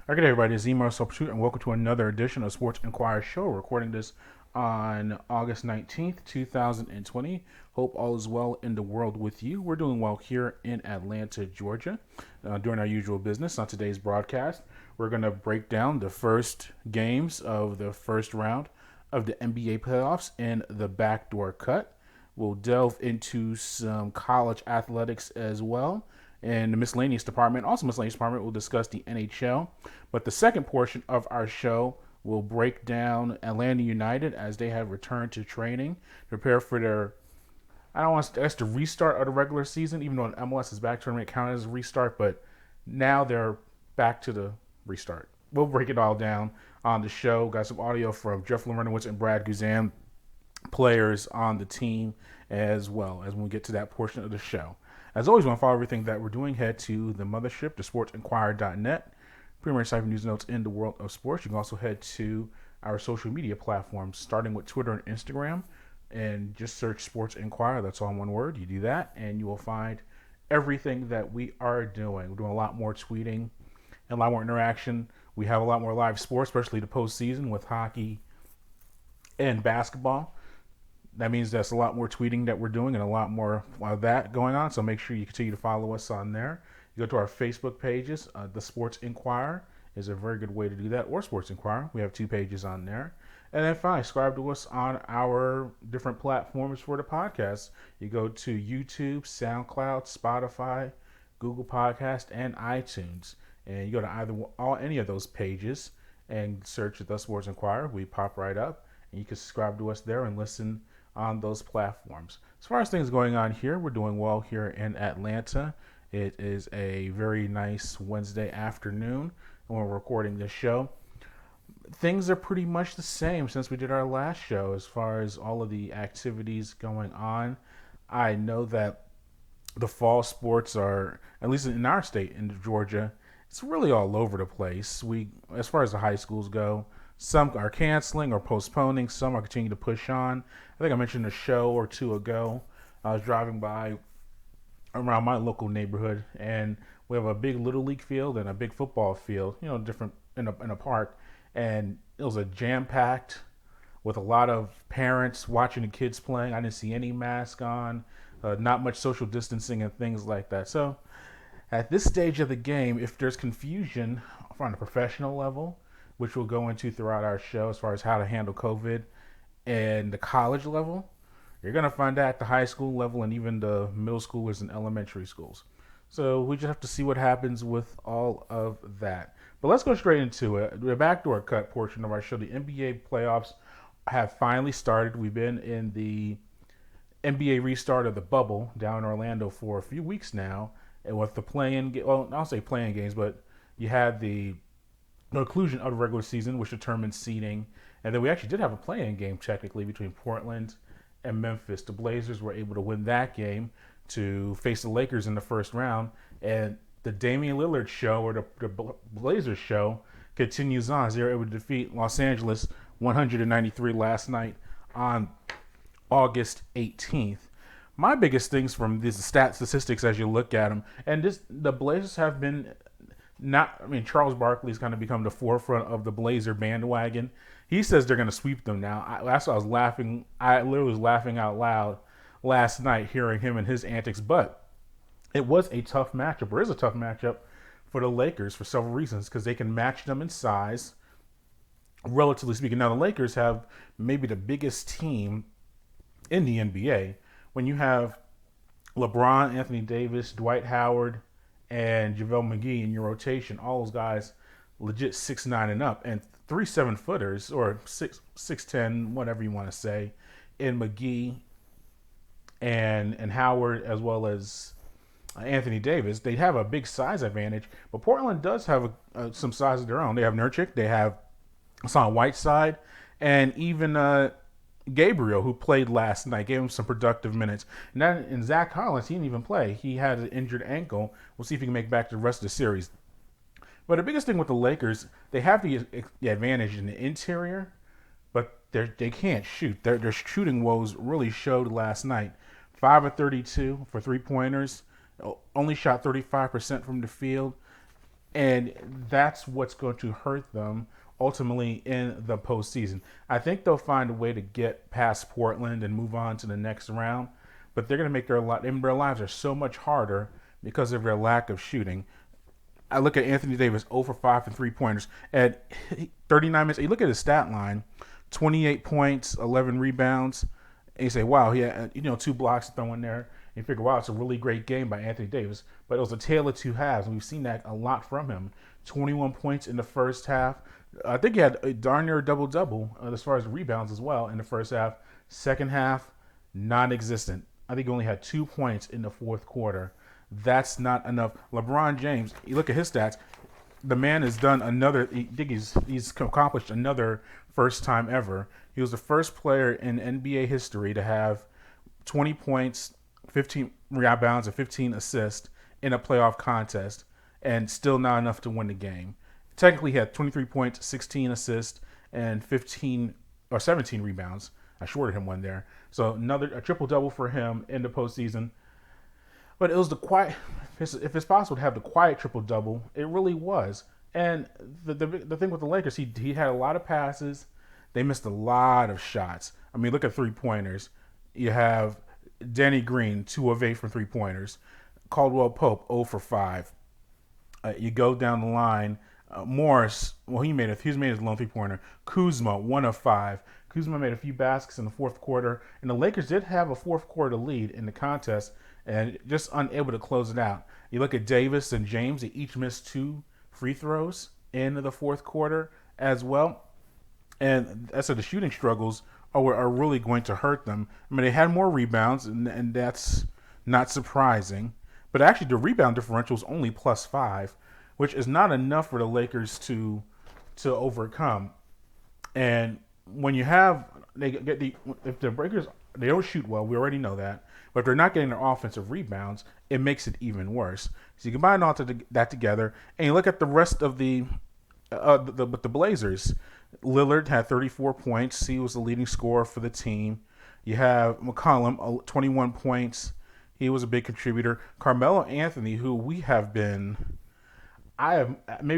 All right, good everybody. It's Emo Substitute, and welcome to another edition of Sports Inquirer Show. We're recording this on August 19th, 2020. Hope all is well in the world with you. We're doing well here in Atlanta, Georgia, doing our usual business. On today's broadcast, we're going to break down the first games of the first round of the NBA playoffs in the Backdoor Cut. We'll delve into some college athletics as well. And the miscellaneous department, also miscellaneous department, will discuss the NHL. But the second portion of our show will break down Atlanta United as they have returned to training to prepare for their, I don't want to, that's the restart of the regular season, even though the MLS is back tournament counted as a restart, but now they're back to the restart. We'll break it all down on the show. Got some audio from Jeff Larentowicz and Brad Guzan, players on the team, as well as when we get to that portion of the show. As always, want to follow everything that we're doing, head to the mothership, thesportsinquirer.net. Premier site for news and notes in the world of sports. You can also head to our social media platforms, starting with Twitter and Instagram, and just search Sports Inquirer. That's all in one word. You do that, and you will find everything that we are doing. We're doing a lot more tweeting and a lot more interaction. We have a lot more live sports, especially the postseason with hockey and basketball. That means there's a lot more tweeting that we're doing and a lot more of that going on. So make sure you continue to follow us on there. You go to our Facebook pages. The Sports Inquirer is a very good way to do that, or Sports Inquirer. We have two pages on there. And then finally, subscribe to us on our different platforms for the podcast. You go to YouTube, SoundCloud, Spotify, Google Podcast, and iTunes. And you go to any of those pages and search The Sports Inquirer. We pop right up, and you can subscribe to us there and listen on those platforms. As far as things going on here, we're doing well here in Atlanta. It is a very nice Wednesday afternoon when we're recording this show. Things are pretty much the same since we did our last show as far as all of the activities going on. I know that the fall sports are, at least in our state, in Georgia, it's really all over the place. As far as the high schools go, some are canceling or postponing. Some are continuing to push on. I think I mentioned a show or two ago. I was driving by around my local neighborhood, and we have a big little league field and a big football field. Different in a park, and it was a jam-packed with a lot of parents watching the kids playing. I didn't see any mask on, not much social distancing and things like that. So, at this stage of the game, if there's confusion on a professional level, which we'll go into throughout our show as far as how to handle COVID, and the college level, you're going to find that at the high school level and even the middle schoolers and elementary schools. So we just have to see what happens with all of that. But let's go straight into it. The backdoor cut portion of our show, the NBA playoffs have finally started. We've been in the NBA restart of the bubble down in Orlando for a few weeks now. And with the I'll say playing games, but you had the conclusion of the regular season, which determines seeding. And then we actually did have a play-in game, technically, between Portland and Memphis. The Blazers were able to win that game to face the Lakers in the first round. And the Damian Lillard show, or the Blazers show, continues on as they were able to defeat Los Angeles 193 last night on August 18th. My biggest things from these statistics as you look at them, and the Blazers have been Charles Barkley's kind of become the forefront of the Blazer bandwagon. He says they're going to sweep them now. That's why I was laughing. I literally was laughing out loud last night hearing him and his antics. But it was a tough matchup, or is a tough matchup for the Lakers for several reasons, because they can match them in size, relatively speaking. Now, the Lakers have maybe the biggest team in the NBA. When you have LeBron, Anthony Davis, Dwight Howard, and JaVale McGee in your rotation, all those guys legit 6'9" and up, and 3 7-footers, or 6'10", whatever you want to say, in McGee and Howard, as well as Anthony Davis. They have a big size advantage, but Portland does have some size of their own. They have Nurkic, they have Hassan Whiteside, and even Gabriel, who played last night, gave him some productive minutes. And Zach Collins, he didn't even play. He had an injured ankle. We'll see if he can make back the rest of the series. But the biggest thing with the Lakers, they have the advantage in the interior, but they can't shoot. Their shooting woes really showed last night. 5 of 32 for three-pointers. Only shot 35% from the field. And that's what's going to hurt them ultimately in the postseason. I think they'll find a way to get past Portland and move on to the next round, but they're going to make their lives are so much harder because of their lack of shooting. I look at Anthony Davis 0 for 5 and 3-pointers at 39 minutes. You look at his stat line, 28 points, 11 rebounds, and you say, wow, he had 2 blocks thrown there. And you figure, wow, it's a really great game by Anthony Davis. But it was a tale of two halves, and we've seen that a lot from him. 21 points in the first half. I think he had a darn near double-double as far as rebounds as well in the first half. Second half, non-existent. I think he only had 2 points in the fourth quarter. That's not enough. LeBron James, you look at his stats, the man has done another, I think he's accomplished another first time ever. He was the first player in NBA history to have 20 points, 15 rebounds, and 15 assists in a playoff contest, and still not enough to win the game. Technically, he had 23 points, 16 assists, and 17 rebounds. I shorted him one there. So a triple-double for him in the postseason. But it was the quiet, if it's possible to have the quiet triple-double, it really was. And the thing with the Lakers, he had a lot of passes. They missed a lot of shots. I mean, look at three-pointers. You have Danny Green, 2 of 8 from three-pointers. Caldwell Pope, 0 for 5. You go down the line. Morris, well, he's made his lone three-pointer. Kuzma, 1 of 5. Kuzma made a few baskets in the fourth quarter. And the Lakers did have a fourth quarter lead in the contest and just unable to close it out. You look at Davis and James, they each missed 2 free throws in the fourth quarter as well. And I said the shooting struggles are really going to hurt them. I mean, they had more rebounds, and that's not surprising. But actually, the rebound differential is only +5, which is not enough for the Lakers to overcome. And when you have if the Breakers, they don't shoot well, we already know that. But if they're not getting their offensive rebounds, it makes it even worse. So you combine all that together, and you look at the rest of the Blazers. Lillard had 34 points. He was the leading scorer for the team. You have McCollum, 21 points. He was a big contributor. Carmelo Anthony, who maybe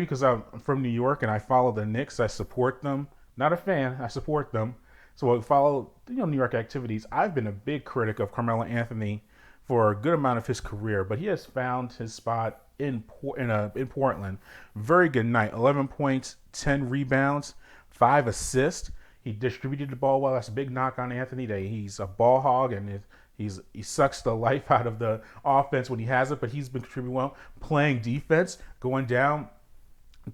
because I'm from New York and I follow the Knicks, I support them. Not a fan, I support them. So I follow New York activities. I've been a big critic of Carmelo Anthony for a good amount of his career, but he has found his spot in Portland. Very good night. 11 points, 10 rebounds, 5 assists. He distributed the ball well. That's a big knock on Anthony. He's a ball hog, and he sucks the life out of the offense when he has it, but he's been contributing well, playing defense, going down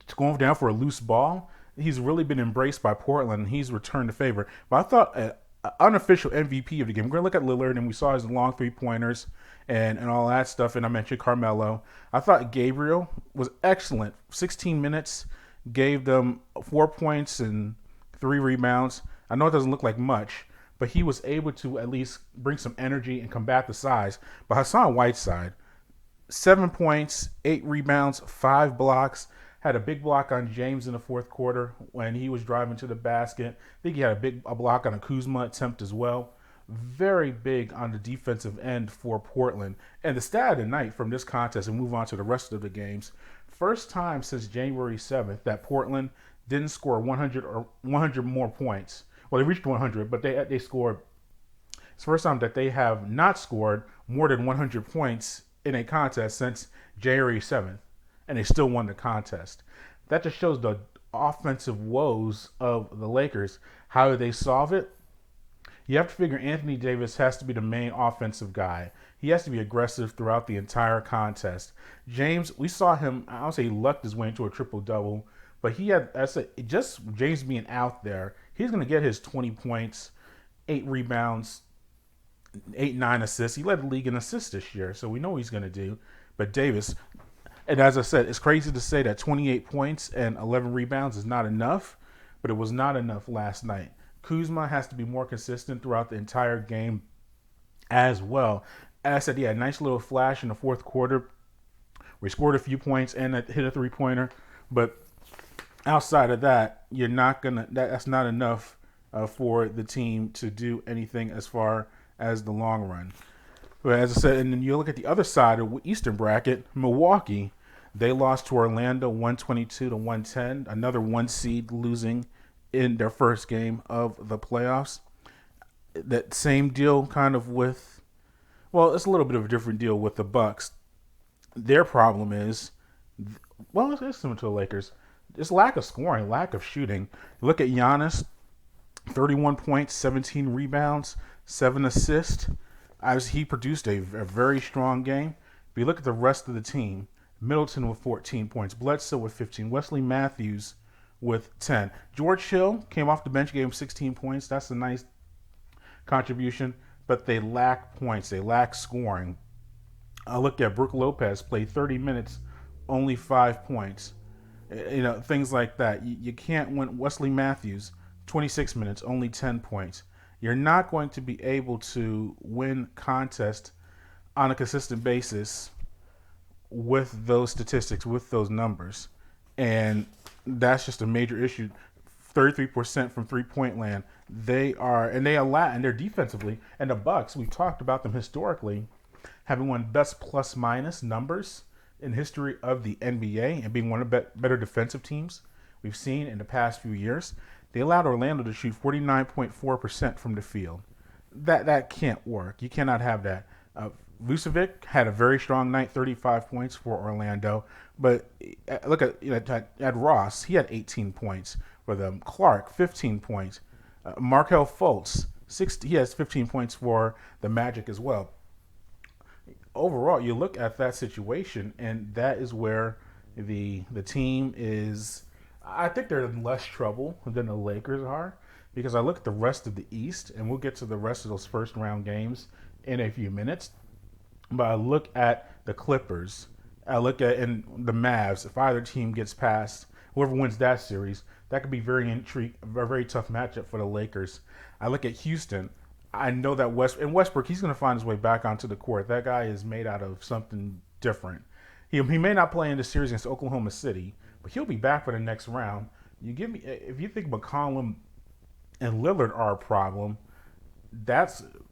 for a loose ball. He's really been embraced by Portland, and he's returned the favor. But I thought an unofficial MVP of the game, we're going to look at Lillard, and we saw his long three-pointers and all that stuff, and I mentioned Carmelo. I thought Gabriel was excellent. 16 minutes, gave them 4 points and 3 rebounds. I know it doesn't look like much, but he was able to at least bring some energy and combat the size. But Hassan Whiteside, 7 points, 8 rebounds, 5 blocks. Had a big block on James in the fourth quarter when he was driving to the basket. I think he had a block on a Kuzma attempt as well. Very big on the defensive end for Portland. And the stat of the night from this contest, and move on to the rest of the games, first time since January 7th that Portland didn't score 100 more points. Well, they reached 100, but they scored. It's the first time that they have not scored more than 100 points in a contest since January 7th. And they still won the contest. That just shows the offensive woes of the Lakers. How do they solve it? You have to figure Anthony Davis has to be the main offensive guy. He has to be aggressive throughout the entire contest. James, we saw him, I don't say he lucked his way into a triple-double, but he had, just James being out there, he's going to get his 20 points, 8 rebounds, 9 assists. He led the league in assists this year, so we know what he's going to do. But Davis, and as I said, it's crazy to say that 28 points and 11 rebounds is not enough, but it was not enough last night. Kuzma has to be more consistent throughout the entire game as well. As I said, he had a nice little flash in the fourth quarter where he scored a few points and hit a three-pointer. But outside of that, that's not enough for the team to do anything as far as the long run. But as I said, and then you look at the other side of the Eastern bracket, Milwaukee. They lost to Orlando 122 to 110. Another one seed losing in their first game of the playoffs. That same deal kind of with, well, it's a little bit of a different deal with the Bucks. Their problem is, well, it's similar to the Lakers. It's lack of scoring, lack of shooting. Look at Giannis, 31 points, 17 rebounds, 7 assists. As he produced a very strong game. But you look at the rest of the team, Middleton with 14 points, Bledsoe with 15, Wesley Matthews with 10. George Hill came off the bench, gave him 16 points. That's a nice contribution, but they lack points. They lack scoring. I look at Brook Lopez, played 30 minutes, only 5 points. Things like that. You can't win. Wesley Matthews, 26 minutes, only 10 points. You're not going to be able to win contests on a consistent basis with those statistics, with those numbers. And that's just a major issue. 33% from three-point land. They allow, and they're defensively. And the Bucks, we've talked about them historically, having one of the best plus-minus numbers in history of the NBA and being one of the better defensive teams we've seen in the past few years. They allowed Orlando to shoot 49.4% from the field. That can't work. You cannot have that. Vucevic had a very strong night, 35 points for Orlando. But look at Ross. He had 18 points for them. Clark, 15 points. Markelle Fultz, he has 15 points for the Magic as well. Overall, you look at that situation, and that is where the team is. I think they're in less trouble than the Lakers are, because I look at the rest of the East, and we'll get to the rest of those first round games in a few minutes. But I look at the Clippers, I look at the Mavs. If either team gets past, whoever wins that series, that could be a very tough matchup for the Lakers. I look at Houston. I know that Westbrook, he's going to find his way back onto the court. That guy is made out of something different. He may not play in the series against Oklahoma City, but he'll be back for the next round. If you think McCollum and Lillard are a problem,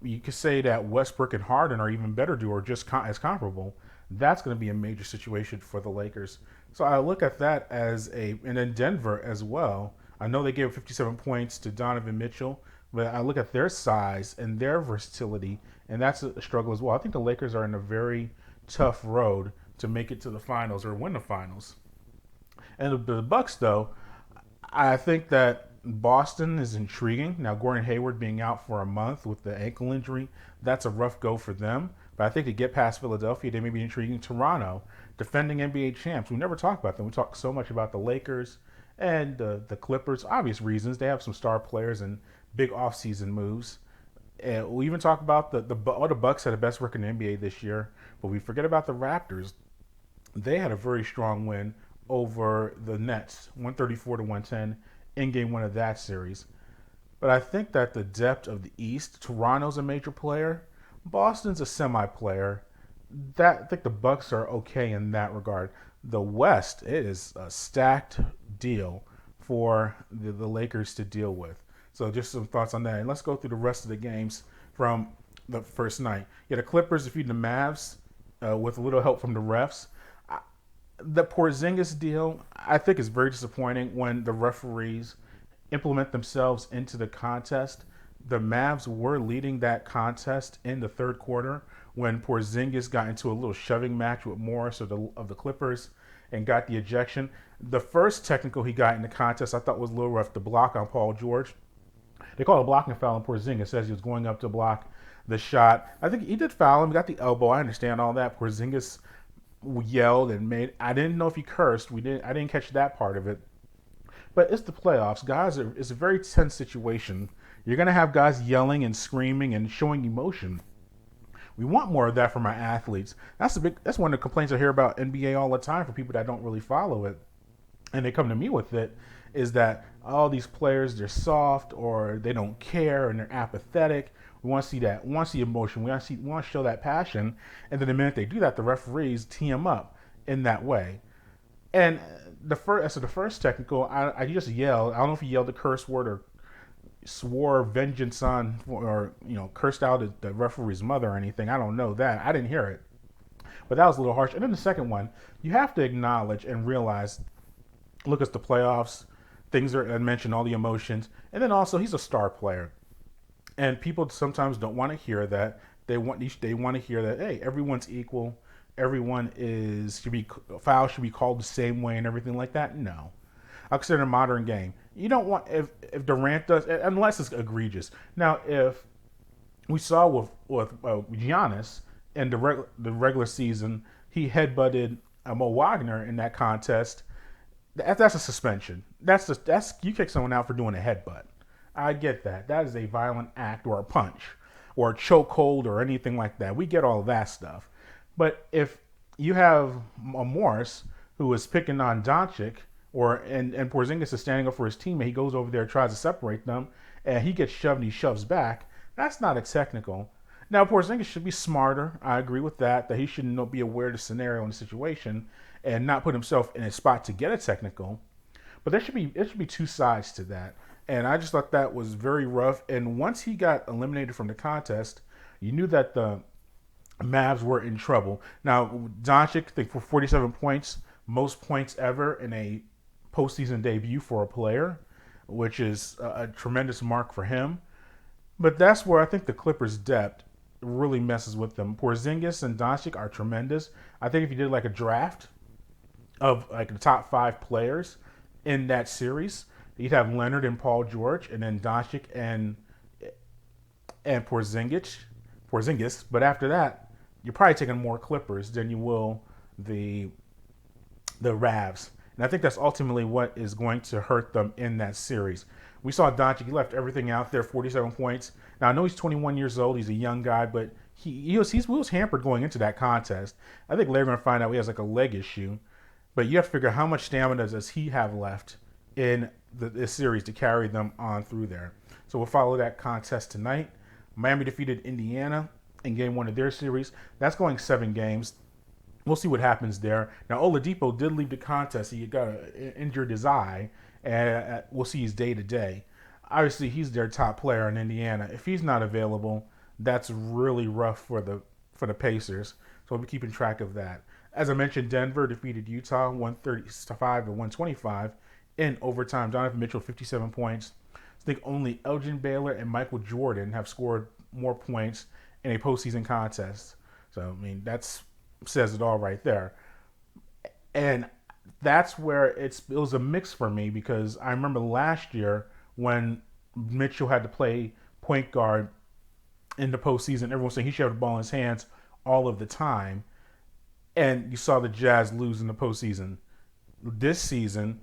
you could say that Westbrook and Harden are even better duo, or just as comparable. That's going to be a major situation for the Lakers. So I look at that and then Denver as well. I know they gave 57 points to Donovan Mitchell, but I look at their size and their versatility, and that's a struggle as well. I think the Lakers are in a very tough road to make it to the finals or win the finals. And the Bucks, though, I think that Boston is intriguing. Now, Gordon Hayward being out for a month with the ankle injury, that's a rough go for them. But I think to get past Philadelphia, they may be intriguing. Toronto, defending NBA champs. We never talk about them. We talk so much about the Lakers and the Clippers. Obvious reasons. They have some star players and big offseason moves. And we even talk about the Bucks had the best record in the NBA this year. But we forget about the Raptors. They had a very strong win over the Nets, 134 to 110 in game one of that series. But I think that the depth of the East, Toronto's a major player, Boston's a semi-player. I think the Bucks are okay in that regard. The West, it is a stacked deal for the Lakers to deal with. So just some thoughts on that. And let's go through the rest of the games from the first night. Yeah, the Clippers defeated the Mavs with a little help from the refs. The Porzingis deal, I think, is very disappointing when the referees implement themselves into the contest. The Mavs were leading that contest in the third quarter when Porzingis got into a little shoving match with Morris of the Clippers and got the ejection. The first technical he got in the contest I thought was a little rough, the block on Paul George. They called a blocking foul on Porzingis, says he was going up to block the shot. I think he did foul him, got the elbow. I understand all that. Porzingis yelled and I didn't know if he cursed. I didn't catch that part of it. But it's the playoffs. Guys, it's a very tense situation. You're going to have guys yelling and screaming and showing emotion. We want more of that from our athletes. That's one of the complaints I hear about NBA all the time from people that don't really follow it. And they come to me with it, is that all these players, they're soft or they don't care and they're apathetic. We want to see that. We want to see emotion. We want to show that passion. And then the minute they do that, the referees tee them up in that way. And the first technical, I just yelled. I don't know if he yelled a curse word or swore vengeance on, or cursed out the referee's mother or anything. I don't know that. I didn't hear it. But that was a little harsh. And then the second one, you have to acknowledge and realize, look at the playoffs, things are, I mentioned all the emotions, and then also he's a star player. And people sometimes don't want to hear that. They want to hear that, hey, everyone's equal. Everyone fouls should be called the same way and everything like that. No. I consider a modern game. You don't want, if Durant does, unless it's egregious. Now, if we saw with Giannis in the regular season, he headbutted Mo Wagner in that contest. That's a suspension. That's you kick someone out for doing a headbutt. I get that. That is a violent act or a punch or a chokehold or anything like that. We get all of that stuff. But if you have a Morris who is picking on Doncic and Porzingis is standing up for his teammate, he goes over there and tries to separate them, and he gets shoved and he shoves back, that's not a technical. Now, Porzingis should be smarter. I agree with that he should be aware of the scenario and the situation and not put himself in a spot to get a technical. But there should be two sides to that. And I just thought that was very rough. And once he got eliminated from the contest, you knew that the Mavs were in trouble. Now, Doncic, I think for 47 points, most points ever in a postseason debut for a player, which is a tremendous mark for him. But that's where I think the Clippers' depth really messes with them. Porzingis and Doncic are tremendous. I think if you did like a draft of like the top 5 players in that series, you'd have Leonard and Paul George, and then Doncic and Porzingis. But after that, you're probably taking more Clippers than you will the Ravs. And I think that's ultimately what is going to hurt them in that series. We saw Doncic, he left everything out there, 47 points. Now, I know he's 21 years old. He's a young guy, but he was hampered going into that contest. I think later we're going to find out he has like a leg issue. But you have to figure how much stamina does he have left in this series to carry them on through there. So we'll follow that contest tonight. Miami defeated Indiana in game 1 of their series. That's going 7 games. We'll see what happens there. Now, Oladipo did leave the contest. He injured his eye, and we'll see his day-to-day. Obviously, he's their top player in Indiana. If he's not available, that's really rough for the Pacers. So we'll be keeping track of that. As I mentioned, Denver defeated Utah 135 to 125 in overtime. Donovan Mitchell, 57 points. I think only Elgin Baylor and Michael Jordan have scored more points in a postseason contest. So, I mean, that says it all right there. And that's where it was a mix for me, because I remember last year when Mitchell had to play point guard in the postseason, everyone was saying he should have the ball in his hands all of the time. And you saw the Jazz lose in the postseason. This season,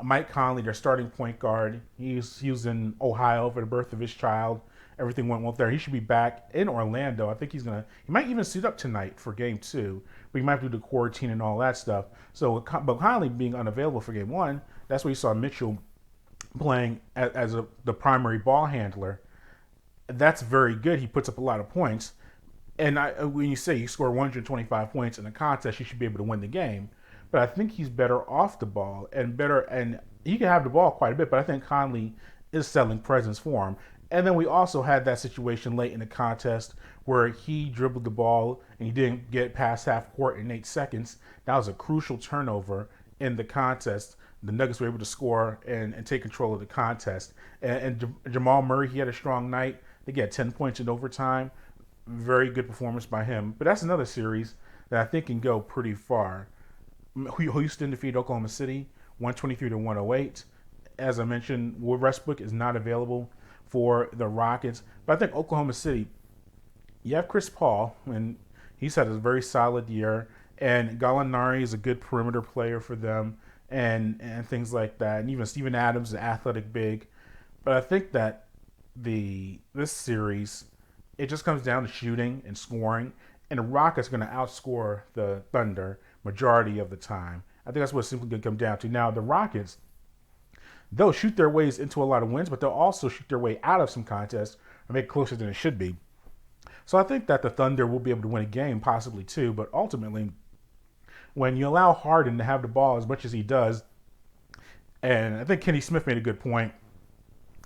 Mike Conley, their starting point guard, he was in Ohio for the birth of his child. Everything went well there. He should be back in Orlando. I think he might even suit up tonight for game 2. But he might have to do the quarantine and all that stuff. So, but Conley being unavailable for game 1, that's where you saw Mitchell playing as the primary ball handler. That's very good. He puts up a lot of points. And when you say you score 125 points in a contest, you should be able to win the game. But I think he's better off the ball and he can have the ball quite a bit, but I think Conley is selling presence for him. And then we also had that situation late in the contest where he dribbled the ball and he didn't get past half court in 8 seconds. That was a crucial turnover in the contest. The Nuggets were able to score and take control of the contest. And Jamal Murray, he had a strong night. They got 10 points in overtime. Very good performance by him. But that's another series that I think can go pretty far. Houston defeated Oklahoma City 123 to 108. As I mentioned, Westbrook is not available for the Rockets. But I think Oklahoma City, you have Chris Paul, and he's had a very solid year. And Gallinari is a good perimeter player for them and things like that. And even Steven Adams, the athletic big. But I think that this series, it just comes down to shooting and scoring. And the Rockets are going to outscore the Thunder majority of the time. I think that's what it's simply going to come down to. Now, the Rockets, they'll shoot their ways into a lot of wins, but they'll also shoot their way out of some contests and make it closer than it should be. So I think that the Thunder will be able to win a game, possibly two, but ultimately, when you allow Harden to have the ball as much as he does, and I think Kenny Smith made a good point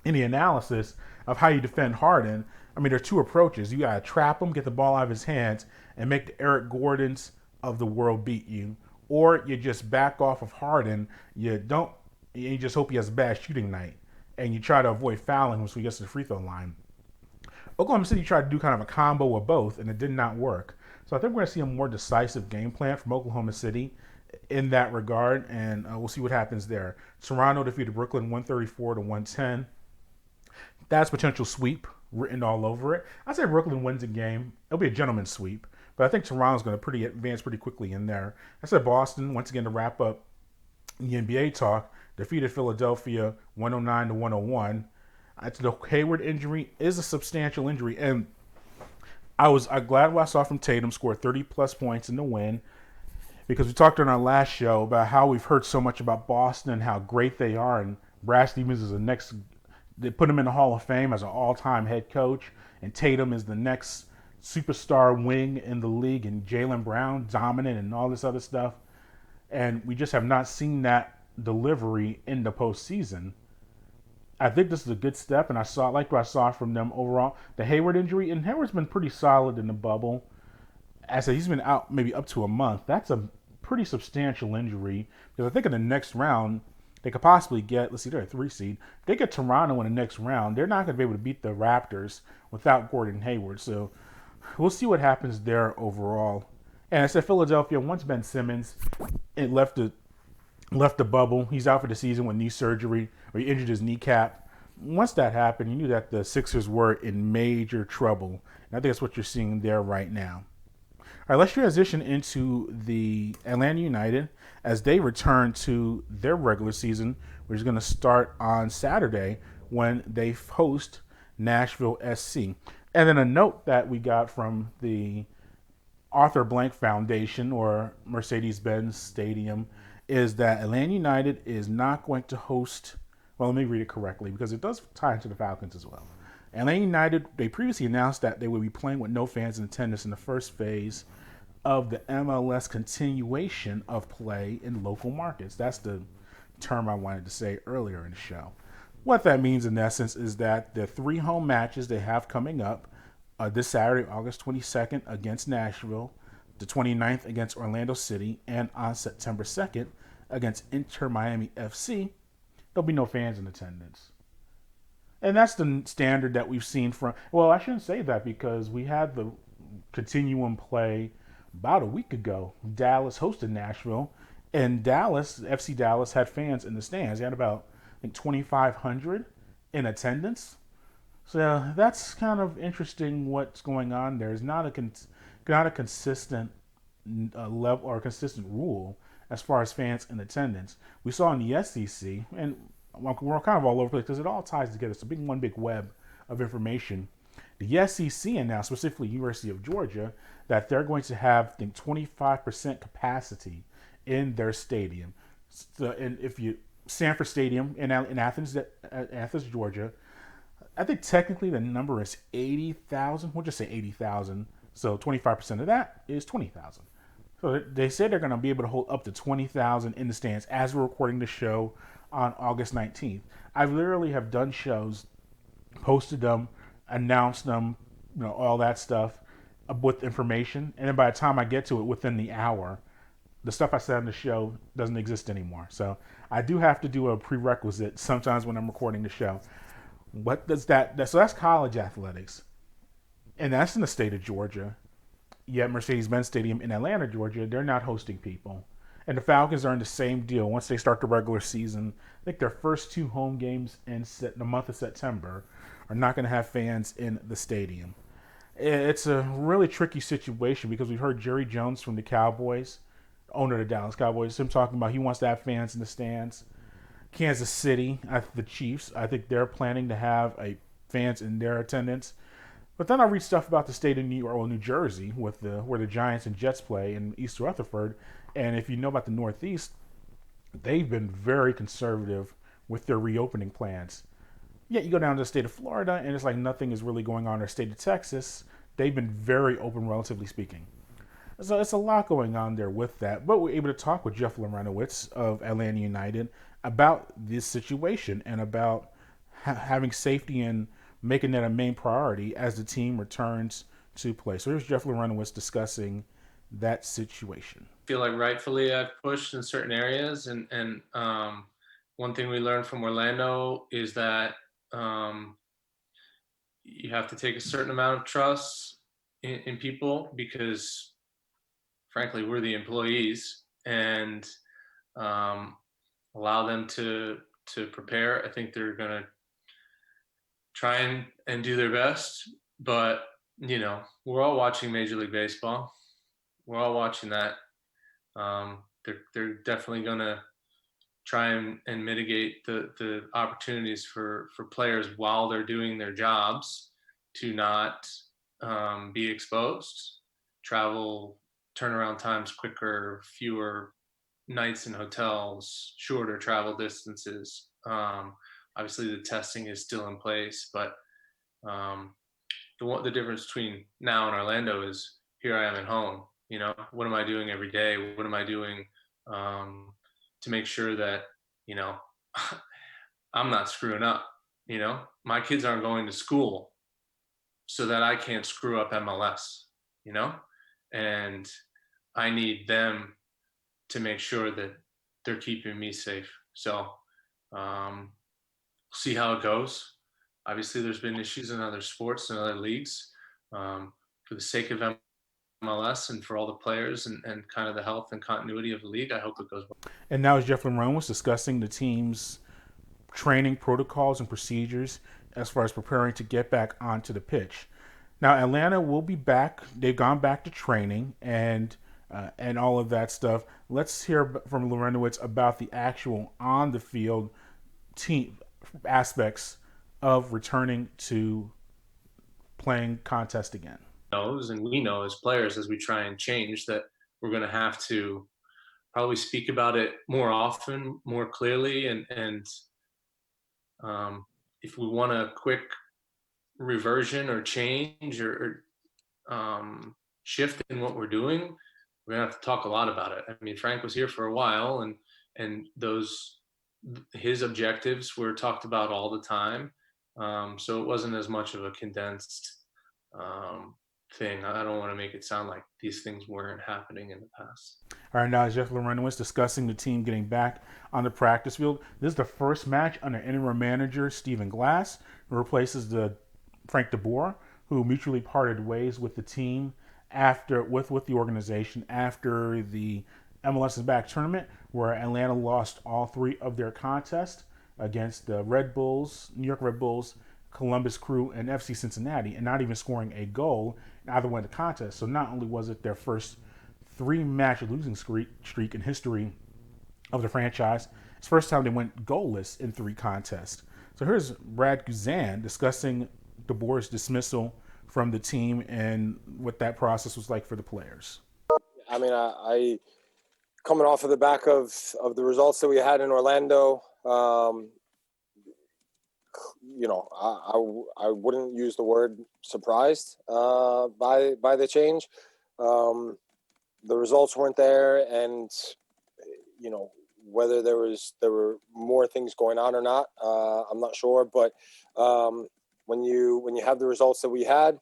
in the analysis of how you defend Harden. I mean, there are two approaches. You got to trap him, get the ball out of his hands, and make the Eric Gordons of the world beat you, or you just back off of Harden. You just hope he has a bad shooting night, and you try to avoid fouling him so he gets to the free throw line. Oklahoma City tried to do kind of a combo of both, and it did not work. So I think we're going to see a more decisive game plan from Oklahoma City in that regard, and we'll see what happens there. Toronto defeated Brooklyn 134-110. That's potential sweep written all over it. I say Brooklyn wins a game. It'll be a gentleman's sweep, but I think Toronto's going to advance pretty quickly in there. I said Boston, once again, to wrap up the NBA talk, defeated Philadelphia 109-101. The Hayward injury is a substantial injury, and I'm glad what I saw from Tatum score 30-plus points in the win, because we talked on our last show about how we've heard so much about Boston and how great they are, and Brad Stevens is they put him in the Hall of Fame as an all-time head coach, and Tatum is the next superstar wing in the league, and Jaylen Brown dominant and all this other stuff, and we just have not seen that delivery in the postseason. I think this is a good step, and I like what I saw from them overall. The Hayward injury, and Hayward's been pretty solid in the bubble. I said he's been out maybe up to a month. That's a pretty substantial injury, because I think in the next round they could possibly get, they're a 3 seed. If they get Toronto in the next round, they're not going to be able to beat the Raptors without Gordon Hayward. So we'll see what happens there overall. And I said Philadelphia, once Ben Simmons left the bubble, he's out for the season with knee surgery, or he injured his kneecap. Once that happened, you knew that the Sixers were in major trouble. And I think that's what you're seeing there right now. All right, let's transition into the Atlanta United as they return to their regular season, which is going to start on Saturday when they host Nashville SC. And then a note that we got from the Arthur Blank Foundation, or Mercedes-Benz Stadium, is that Atlanta United is not going to host, well, let me read it correctly because it does tie into the Falcons as well. Atlanta United, they previously announced that they would be playing with no fans in attendance in the first phase of the MLS continuation of play in local markets. That's the term I wanted to say earlier in the show. What that means in essence is that the 3 home matches they have coming up this Saturday, August 22nd against Nashville, the 29th against Orlando City, and on September 2nd against Inter Miami FC, there'll be no fans in attendance. And that's the standard that we've seen from, well, I shouldn't say that because we had the continuum play about a week ago. Dallas hosted Nashville, and FC Dallas had fans in the stands. They had about, I think, 2,500 in attendance. So that's kind of interesting what's going on there. It's not a consistent level or consistent rule as far as fans in attendance. We saw in the SEC, and we're kind of all over the place because it all ties together. It's one big web of information. The SEC announced, specifically University of Georgia, that they're going to have, I think, 25% capacity in their stadium. So, and if you Sanford Stadium in Athens, Georgia, I think technically the number is 80,000. We'll just say 80,000. So 25% of that is 20,000. So they said they're going to be able to hold up to 20,000 in the stands as we're recording the show on August 19th. I literally have done shows, posted them, announced them, all that stuff with information. And then by the time I get to it within the hour, the stuff I said on the show doesn't exist anymore. So I do have to do a prerequisite sometimes when I'm recording the show. What does that so that's college athletics. And that's in the state of Georgia. Yet Mercedes-Benz Stadium in Atlanta, Georgia, they're not hosting people. And the Falcons are in the same deal. Once they start the regular season, I think their first 2 home games in the month of September are not going to have fans in the stadium. It's a really tricky situation because we've heard Jerry Jones from the Cowboys, owner of the Dallas Cowboys, him talking about he wants to have fans in the stands. Kansas City, the Chiefs, I think they're planning to have fans in their attendance. But then I read stuff about the state of New Jersey, with where the Giants and Jets play in East Rutherford. And if you know about the Northeast, they've been very conservative with their reopening plans. Yet you go down to the state of Florida, and it's like nothing is really going on in the state of Texas. They've been very open, relatively speaking. So it's a lot going on there with that. But we're able to talk with Jeff Larentowicz of Atlanta United about this situation and about having safety and making that a main priority as the team returns to play. So here's Jeff Larentowicz discussing that situation? I feel like rightfully I've pushed in certain areas, and one thing we learned from Orlando is that um, you have to take a certain amount of trust in people because, frankly, we're the employees, and um, allow them to prepare. I think they're going to try and do their best, but we're all watching Major League Baseball. We're all watching that. They're definitely going to try and mitigate the opportunities for players while they're doing their jobs to not be exposed, travel, turnaround times quicker, fewer nights in hotels, shorter travel distances. Obviously, the testing is still in place, but um, the difference between now and Orlando is here I am at home. What am I doing every day? What am I doing um, to make sure that you know I'm not screwing up? My kids aren't going to school so that I can't screw up MLS. You know, and I need them to make sure that they're keeping me safe. So see how it goes. Obviously, there's been issues in other sports and other leagues. For the sake of MLS and for all the players and kind of the health and continuity of the league, I hope it goes well. And now, as Jeff Lemron was discussing the team's training protocols and procedures as far as preparing to get back onto the pitch. Now, Atlanta will be back. They've gone back to training and all of that stuff. Let's hear from Larentowicz about the actual on the field team aspects of returning to playing contest again. Knows and we know as players as we try and change that we're going to have to probably speak about it more often, more clearly, and if we want a quick reversion or change or shift in what we're doing, we're gonna have to talk a lot about it. I mean, Frank was here for a while, and those his objectives were talked about all the time. So it wasn't as much of a condensed um, thing. I don't want to make it sound like these things weren't happening in the past. All right, now Jeff Larentowicz discussing the team getting back on the practice field. This is the first match under interim manager Stephen Glass, who replaces the Frank DeBoer, who mutually parted ways with the team after with the organization after the MLS is Back tournament, where Atlanta lost all three of their contests against the Red Bulls, New York Red Bulls, Columbus Crew, and FC Cincinnati, and not even scoring a goal in either one of the contests. So not only was it their first three-match losing streak in history of the franchise, it's the first time they went goalless in three contests. So here's Brad Guzan discussing DeBoer's dismissal from the team and what that process was like for the players. I mean, I coming off of the back of the results that we had in Orlando, I wouldn't use the word surprised by the change. The results weren't there, and whether there were more things going on or not, I'm not sure. But when you have the results that we had,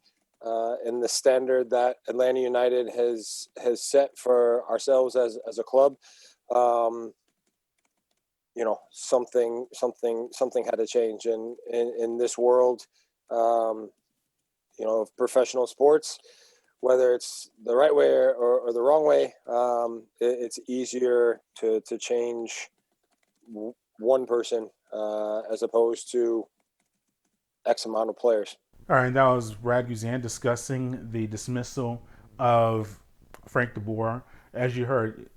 and the standard that Atlanta United has set for ourselves as a club, something had to change. And in this world, of professional sports, whether it's the right way or the wrong way, it's easier to change one person as opposed to X amount of players. All right, and that was Brad Guzan discussing the dismissal of Frank DeBoer. As you heard,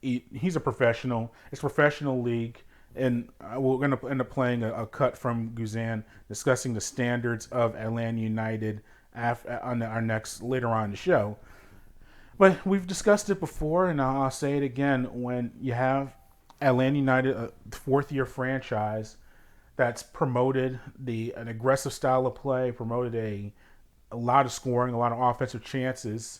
he's a professional. It's a professional league, and we're going to end up playing a cut from Guzan discussing the standards of Atlanta United on our next later on in the show. But we've discussed it before, and I'll say it again. When you have Atlanta United, a fourth-year franchise that's promoted an aggressive style of play, promoted a lot of scoring, a lot of offensive chances,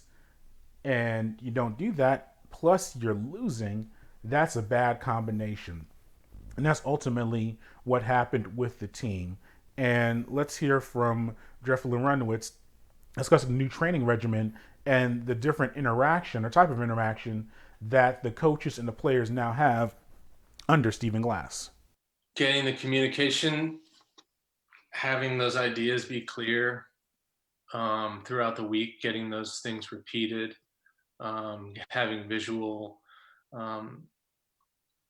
and you don't do that, plus you're losing, that's a bad combination. And that's ultimately what happened with the team. And let's hear from Jeff Larentowicz discussing the new training regimen and the different interaction or type of interaction that the coaches and the players now have under Stephen Glass. Getting the communication, having those ideas be clear throughout the week, getting those things repeated, having visual,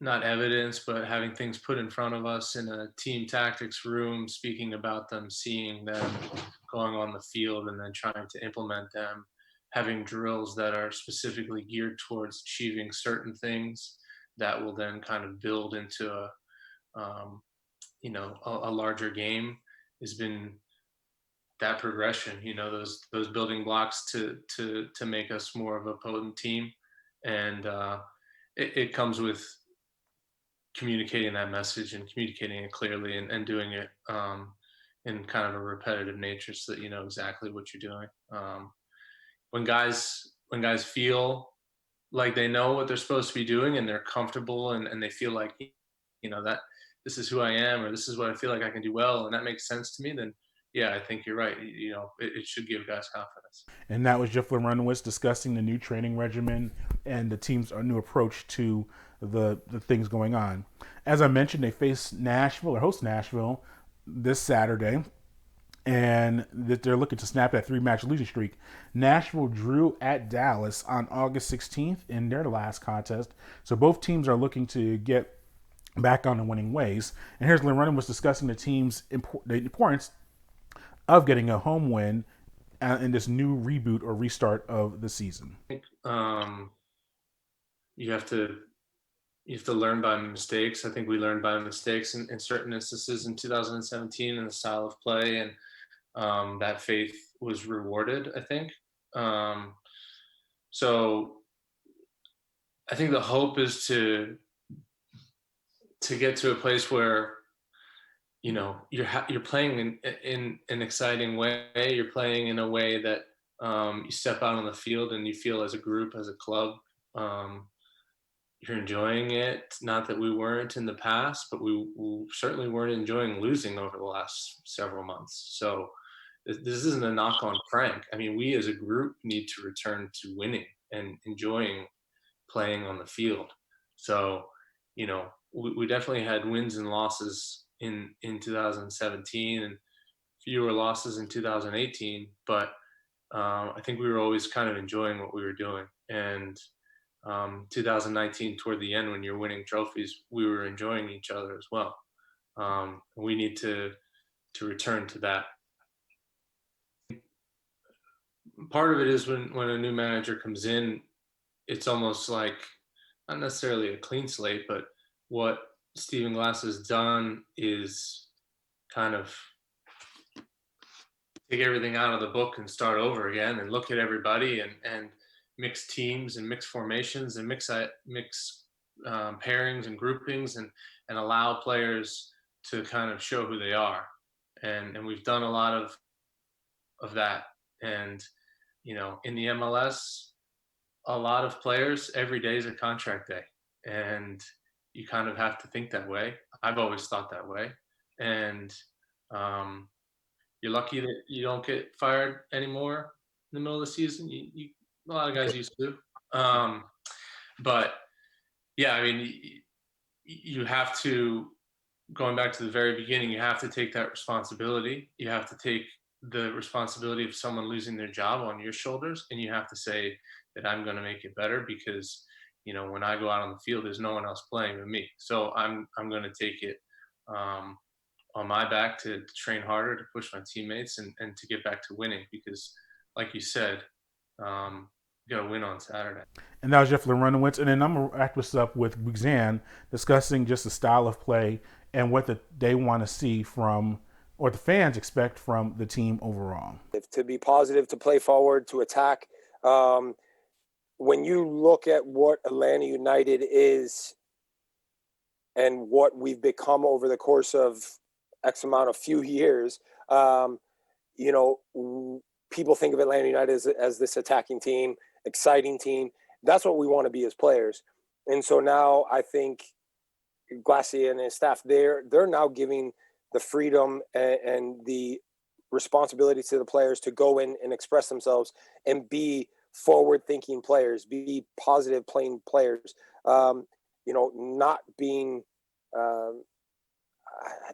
not evidence, but having things put in front of us in a team tactics room, speaking about them, seeing them going on the field, and then trying to implement them, having drills that are specifically geared towards achieving certain things that will then kind of build into a larger game has been that progression, those building blocks to make us more of a potent team. And it comes with communicating that message and communicating it clearly and doing it in kind of a repetitive nature so that you know exactly what you're doing. When guys feel like they know what they're supposed to be doing and they're comfortable and they feel like, that this is who I am, or this is what I feel like I can do well, and that makes sense to me, then yeah, I think you're right. It should give guys confidence. And that was Jeff Larentowicz discussing the new training regimen and the team's new approach to the things going on. As I mentioned, they face Nashville or host Nashville this Saturday, and that they're looking to snap that 3-match losing streak. Nashville drew at Dallas on August 16th in their last contest, so both teams are looking to get back on the winning ways. And here's Larentowicz discussing the team's the importance of getting a home win in this new reboot or restart of the season. You have to learn by mistakes. I think we learned by mistakes in certain instances in 2017 in the style of play, and that faith was rewarded, I think. So I think the hope is to get to a place where you're playing in an exciting way. You're playing in a way that you step out on the field and you feel as a group, as a club, you're enjoying it. Not that we weren't in the past, but we certainly weren't enjoying losing over the last several months. So this isn't a knock on Frank. I mean, we as a group need to return to winning and enjoying playing on the field. So, we definitely had wins and losses in 2017 and fewer losses in 2018, but I think we were always kind of enjoying what we were doing. And 2019 toward the end, when you're winning trophies, we were enjoying each other as well. We need to return to that. Part of it is when a new manager comes in, it's almost like not necessarily a clean slate, but what Stephen Glass has done is kind of take everything out of the book and start over again and look at everybody and mix teams and mix formations and mix pairings and groupings and allow players to kind of show who they are. And we've done a lot of that. And, in the MLS, a lot of players, every day is a contract day. And you kind of have to think that way. I've always thought that way. And you're lucky that you don't get fired anymore in the middle of the season. A lot of guys used to. But yeah, I mean, you have to, going back to the very beginning, you have to take that responsibility. You have to take the responsibility of someone losing their job on your shoulders, and you have to say that I'm going to make it better because, when I go out on the field, there's no one else playing with me. So I'm going to take it on my back to train harder, to push my teammates and to get back to winning because, like you said, you got to win on Saturday. And that was Jeff Larentowicz. And then I'm going to wrap this up with Guzan discussing just the style of play and what they want to see from, or the fans expect from the team overall. To be positive, to play forward, to attack. When you look at what Atlanta United is and what we've become over the course of X amount of few years, people think of Atlanta United as this attacking team, exciting team. That's what we want to be as players. And so now I think Glassy and his staff, they're now giving the freedom and the responsibility to the players to go in and express themselves and be forward-thinking players, be positive playing players. Not being, I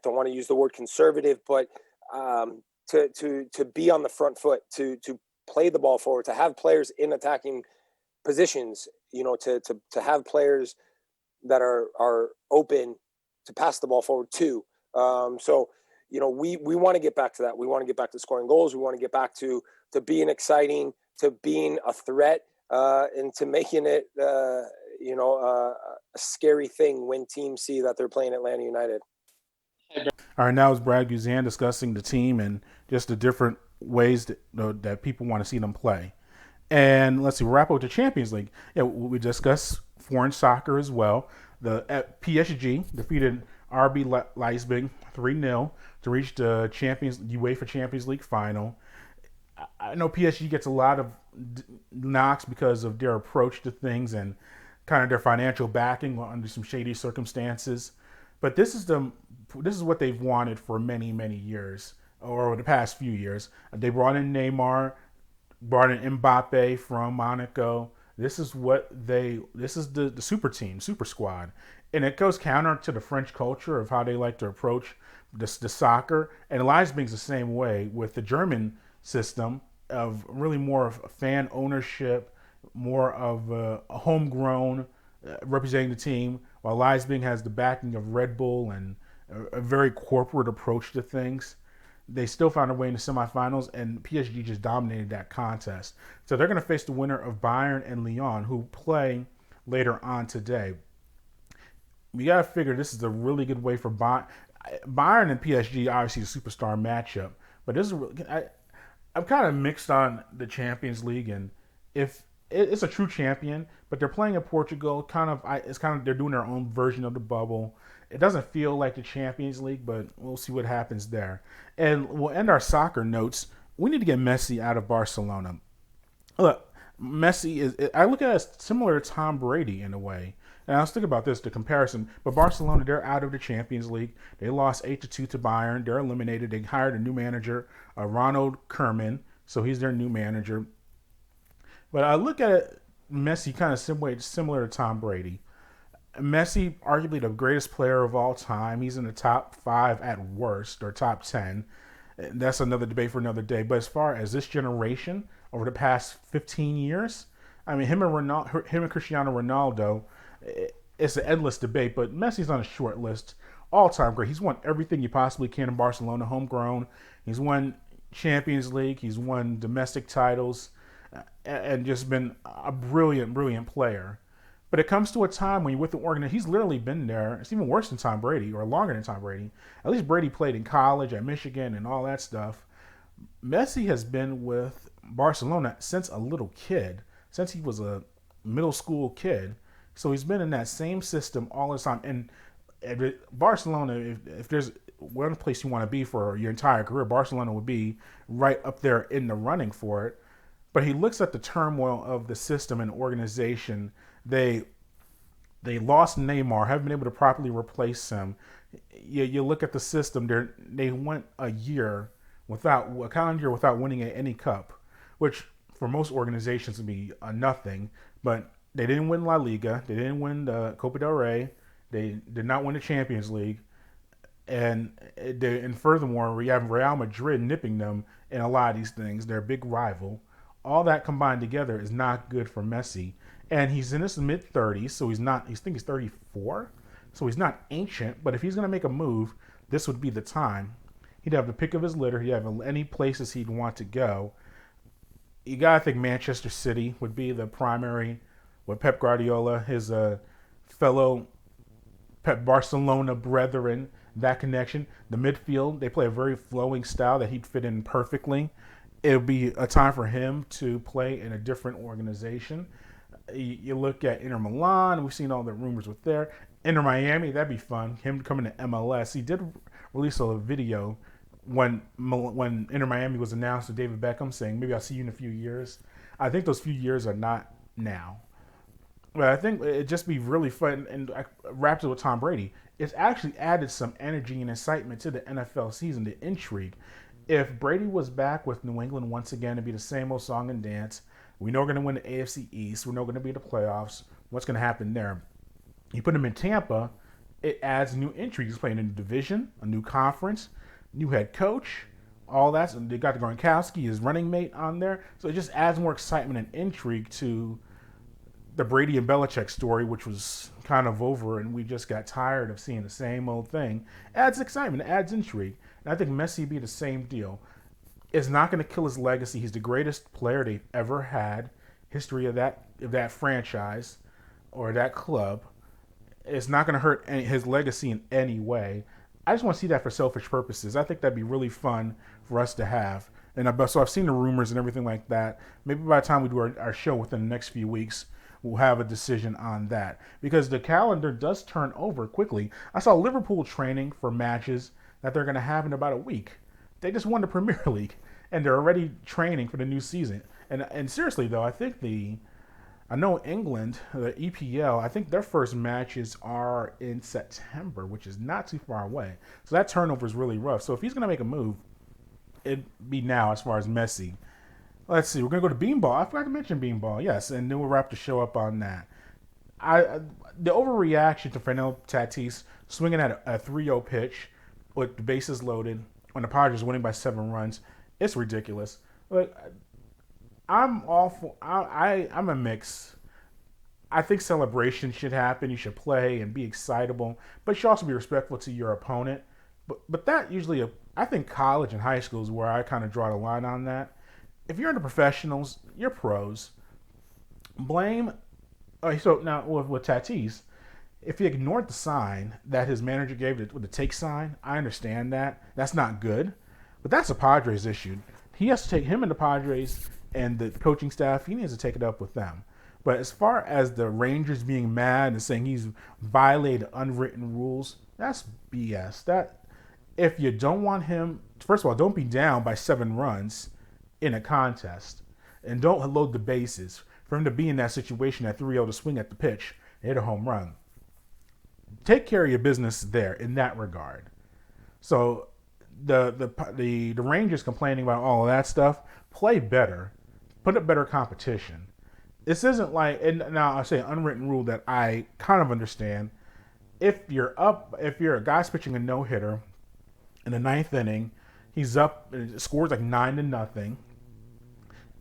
don't want to use the word conservative, but to be on the front foot, to play the ball forward, to have players in attacking positions, to have players that are open to pass the ball forward too. We want to get back to that. We want to get back to scoring goals. We want to get back to being exciting, to being a threat, and to making it, a scary thing when teams see that they're playing Atlanta United. All right, now it's Brad Guzan discussing the team and just the different ways that people want to see them play. And let's see, wrap up with the Champions League. Yeah, we discussed foreign soccer as well. The PSG defeated RB Leipzig 3-0 to reach the UEFA Champions League final. I know PSG gets a lot of knocks because of their approach to things and kind of their financial backing under some shady circumstances. But this is what they've wanted for many, many years, or the past few years. They brought in Neymar, brought in Mbappe from Monaco. This is the super team, super squad. And it goes counter to the French culture of how they like to approach the soccer. And Leipzig's the same way with the German system of really more of fan ownership, more of a homegrown representing the team, while Leipzig has the backing of Red Bull and a very corporate approach to things. They still found their way in the semifinals, and PSG just dominated that contest. So they're going to face the winner of Bayern and Lyon, who play later on today. We got to figure this is a really good way for Bayern and PSG, obviously a superstar matchup. But this is I'm kind of mixed on the Champions League, and if it's a true champion, but they're playing in Portugal. They're doing their own version of the bubble. It doesn't feel like the Champions League, but we'll see what happens there. And we'll end our soccer notes. We need to get Messi out of Barcelona. Look, Messi I look at it as similar to Tom Brady in a way. And I was thinking about this, the comparison. But Barcelona, they're out of the Champions League. They lost 8-2 to Bayern. They're eliminated. They hired a new manager, Ronald Koeman. So he's their new manager. But I look at it, Messi kind of similar to Tom Brady. Messi, arguably the greatest player of all time. He's in the top 5 at worst, or top 10. That's another debate for another day. But as far as this generation, over the past 15 years, I mean, him and Cristiano Ronaldo, it's an endless debate. But Messi's on a short list. All-time great. He's won everything you possibly can in Barcelona, homegrown. He's won Champions League. He's won domestic titles. And just been a brilliant, brilliant player. But it comes to a time when you're with the organization, he's literally been there. It's even worse than Tom Brady, or longer than Tom Brady. At least Brady played in college at Michigan and all that stuff. Messi has been with Barcelona since a little kid, since he was a middle school kid. So he's been in that same system all the time. And Barcelona, if there's one place you want to be for your entire career, Barcelona would be right up there in the running for it. But he looks at the turmoil of the system and organization. They lost Neymar, haven't been able to properly replace him. You look at the system. They went a calendar year without winning any cup, which for most organizations would be a nothing. But they didn't win La Liga. They didn't win the Copa del Rey. They did not win the Champions League. And furthermore, we have Real Madrid nipping them in a lot of these things. They're a big rival. All that combined together is not good for Messi. And he's in his mid-30s, so I think he's 34. So he's not ancient, but if he's going to make a move, this would be the time. He'd have the pick of his litter. He'd have any places he'd want to go. You got to think Manchester City would be the primary, with Pep Guardiola, his fellow Pep Barcelona brethren, that connection. The midfield, they play a very flowing style that he'd fit in perfectly. It would be a time for him to play in a different organization. You look at Inter Milan. We've seen all the rumors with there. Inter Miami, that'd be fun. Him coming to MLS. He did release a video when Inter Miami was announced to David Beckham saying, maybe I'll see you in a few years. I think those few years are not now. But I think it'd just be really fun. And I wrapped it with Tom Brady. It's actually added some energy and excitement to the NFL season, the intrigue. If Brady was back with New England once again, it'd be the same old song and dance. We know we're going to win the AFC East. We know we're going to be in the playoffs. What's going to happen there? You put him in Tampa, it adds new intrigue. He's playing in a new division, a new conference, new head coach, all that. So they got the Gronkowski, his running mate, on there. So it just adds more excitement and intrigue to the Brady and Belichick story, which was kind of over, and we just got tired of seeing the same old thing. Adds excitement, adds intrigue. And I think Messi be the same deal. It's not going to kill his legacy. He's the greatest player they've ever had. History of that franchise or that club. It's not going to hurt his legacy in any way. I just want to see that for selfish purposes. I think that'd be really fun for us to have. So I've seen the rumors and everything like that. Maybe by the time we do our show within the next few weeks, we'll have a decision on that. Because the calendar does turn over quickly. I saw Liverpool training for matches that they're going to have in about a week. They just won the Premier League, and they're already training for the new season. And seriously, though, I know England, the EPL, I think their first matches are in September, which is not too far away. So that turnover is really rough. So if he's going to make a move, it'd be now as far as Messi. Let's see. We're going to go to Beanball. I forgot to mention Beanball. Yes, and then we'll wrap the show up on that. The overreaction to Fernando Tatis swinging at a 3-0 pitch with the bases loaded when the Padres winning by 7 runs, it's ridiculous. But I'm awful. I'm a mix. I think celebration should happen. You should play and be excitable, but you should also be respectful to your opponent. But that usually, I think college and high school is where I kind of draw the line on that. If you're in the professionals, you're pros. Blame. So now with Tatis, if he ignored the sign that his manager gave with the take sign, I understand that. That's not good. But that's a Padres issue. He has to take him and the Padres and the coaching staff, he needs to take it up with them. But as far as the Rangers being mad and saying he's violated unwritten rules, that's BS. That if you don't want him, first of all, don't be down by 7 runs in a contest. And don't load the bases. For him to be in that situation at 3-0 to swing at the pitch and hit a home run. Take care of your business there in that regard. So the Rangers complaining about all of that stuff, play better. Put up better competition. This isn't like, and now I say an unwritten rule that I kind of understand. If you're a guy's pitching a no-hitter in the 9th inning, he's up, scores like 9-0,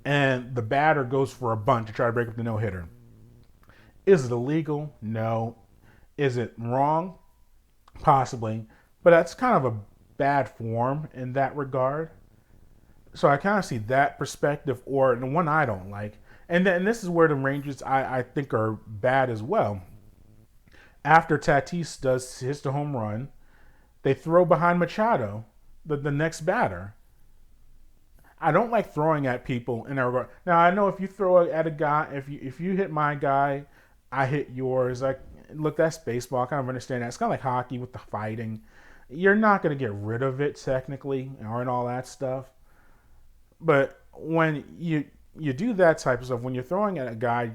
and the batter goes for a bunt to try to break up the no-hitter. Is it illegal? No. Is it wrong? Possibly. But that's kind of a bad form in that regard. So I kind of see that perspective, or the one I don't like. And this is where the Rangers, I think, are bad as well. After Tatis hits the home run, they throw behind Machado, the next batter. I don't like throwing at people in that regard. Now, I know if you throw at a guy, if you hit my guy, I hit yours. Look, that's baseball. I kind of understand that. It's kind of like hockey with the fighting. You're not going to get rid of it, technically, or all that stuff. But when you do that type of stuff, when you're throwing at a guy,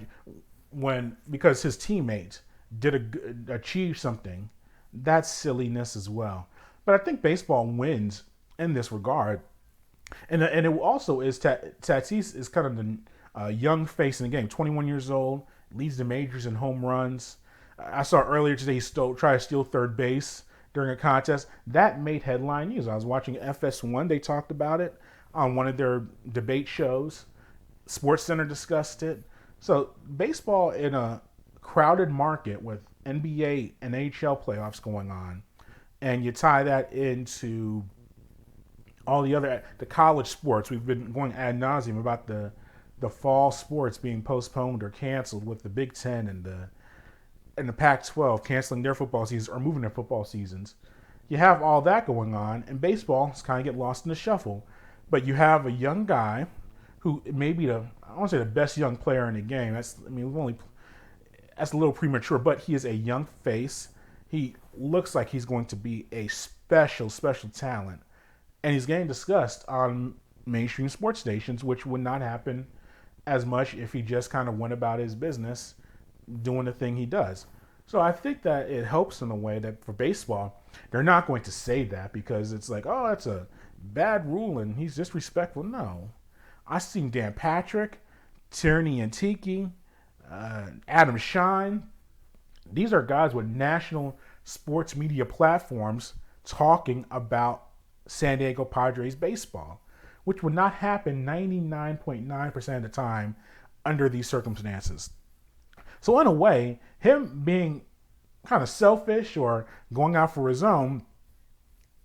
because his teammate did achieve something, that's silliness as well. But I think baseball wins in this regard, and it also is Tatis is kind of the young face in the game. 21 years old, leads the majors in home runs. I saw earlier today he tried to steal third base during a contest. That made headline news. I was watching FS1. They talked about it on one of their debate shows. Sports Center discussed it. So baseball in a crowded market with NBA and NHL playoffs going on, and you tie that into all the college sports. We've been going ad nauseum about the fall sports being postponed or canceled with the Big Ten and the Pac-12 canceling their football seasons or moving their football seasons. You have all that going on, and baseball is kind of get lost in the shuffle. But you have a young guy who may be I won't say the best young player in the game. That's a little premature, but he is a young face. He looks like he's going to be a special talent. And he's getting discussed on mainstream sports stations, which would not happen as much if he just kind of went about his business doing the thing he does. So I think that it helps in a way that for baseball, they're not going to say that because it's like, oh, that's a bad rule and he's disrespectful. No. I've seen Dan Patrick Tierney and Tiki, Adam Shine. These are guys with national sports media platforms talking about San Diego Padres baseball, which would not happen 99.9% of the time under these circumstances. So in a way, him being kind of selfish or going out for his own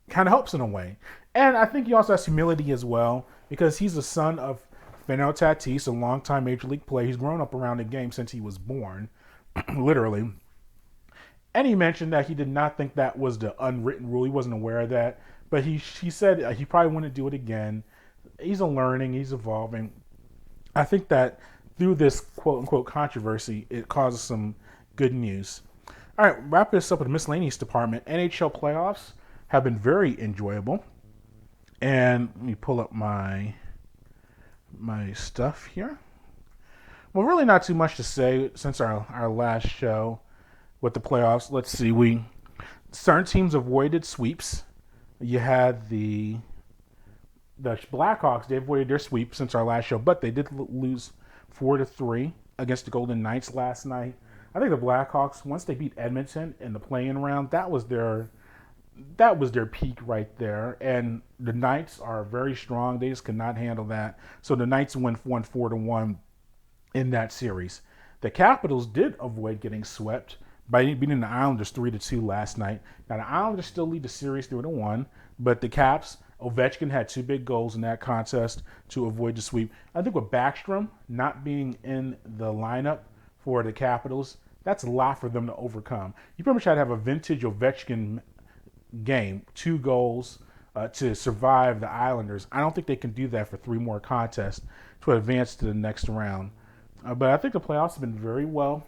kind of helps in a way. And I think he also has humility as well, because he's the son of Fernando Tatis, a longtime Major League player. He's grown up around the game since he was born, literally. And he mentioned that he did not think that was the unwritten rule. He wasn't aware of that. But he said he probably wouldn't do it again. He's learning. He's evolving. I think that through this quote-unquote controversy, it causes some good news. All right, wrap this up with the miscellaneous department. NHL playoffs have been very enjoyable. And let me pull up my stuff here. Well, really not too much to say since our last show with the playoffs. Let's see. Certain teams avoided sweeps. You had the Blackhawks. They avoided their sweep since our last show, but they did lose 4-3 against the Golden Knights last night. I think the Blackhawks, once they beat Edmonton in the play-in round, that was their peak right there. And the Knights are very strong. They just could not handle that. So the Knights won 4-1 in that series. The Capitals did avoid getting swept by beating the Islanders 3-2 last night. Now the Islanders still lead the series 3-1, but the Caps, Ovechkin had 2 big goals in that contest to avoid the sweep. I think with Backstrom not being in the lineup for the Capitals, that's a lot for them to overcome. You pretty much had to have a vintage Ovechkin game, 2 goals to survive the Islanders. I don't think they can do that for 3 more contests to advance to the next round. But I think the playoffs have been very well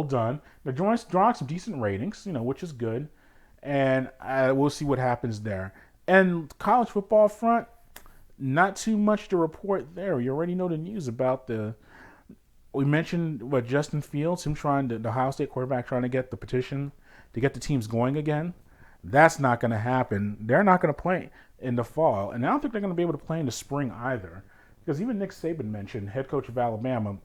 done. They're drawing some decent ratings, which is good. And we'll see what happens there. And college football front, not too much to report there. You already know the news about we mentioned Justin Fields, him the Ohio State quarterback trying to get the petition to get the teams going again. That's not going to happen. They're not going to play in the fall. And I don't think they're going to be able to play in the spring either. Because even Nick Saban mentioned, head coach of Alabama,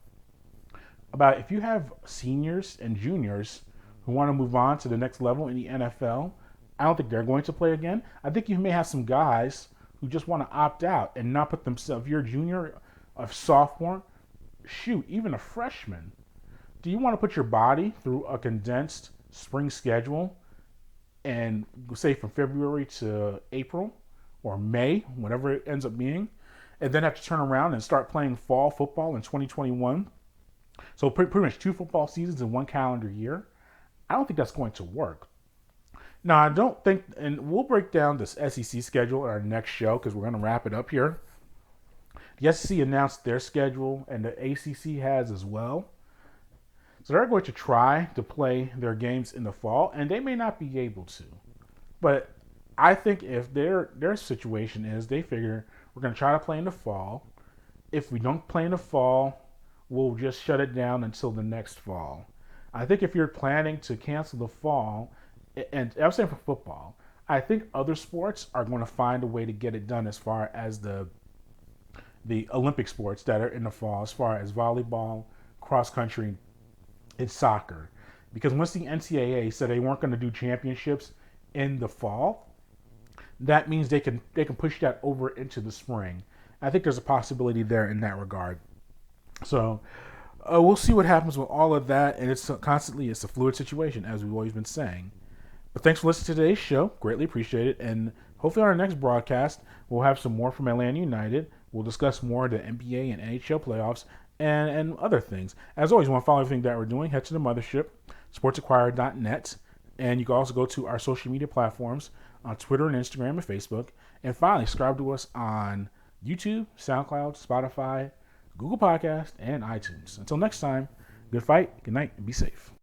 about if you have seniors and juniors who want to move on to the next level in the NFL, I don't think they're going to play again. I think you may have some guys who just want to opt out and not put themselves, if you're a junior, a sophomore, shoot, even a freshman. Do you want to put your body through a condensed spring schedule and say from February to April or May, whatever it ends up being, and then have to turn around and start playing fall football in 2021? So pretty much 2 football seasons in 1 calendar year. I don't think that's going to work. Now, I don't think, and we'll break down this SEC schedule in our next show because we're going to wrap it up here. The SEC announced their schedule, and the ACC has as well. So they're going to try to play their games in the fall, and they may not be able to. But I think if their situation is, they figure we're going to try to play in the fall. If we don't play in the fall, we'll just shut it down until the next fall. I think if you're planning to cancel the fall, and I'm saying for football, I think other sports are going to find a way to get it done as far as the Olympic sports that are in the fall, as far as volleyball, cross country, and soccer. Because once the NCAA said they weren't going to do championships in the fall, that means they can push that over into the spring. I think there's a possibility there in that regard. So we'll see what happens with all of that, and it's a fluid situation, as we've always been saying. But thanks for listening to today's show. Greatly appreciate it. And hopefully on our next broadcast, we'll have some more from Atlanta United. We'll discuss more of the NBA and NHL playoffs and other things. As always, you want to follow everything that we're doing, head to the mothership, sportsinquirer.net. And you can also go to our social media platforms on Twitter and Instagram and Facebook. And finally, subscribe to us on YouTube, SoundCloud, Spotify, Google Podcast, and iTunes. Until next time, good fight, good night, and be safe.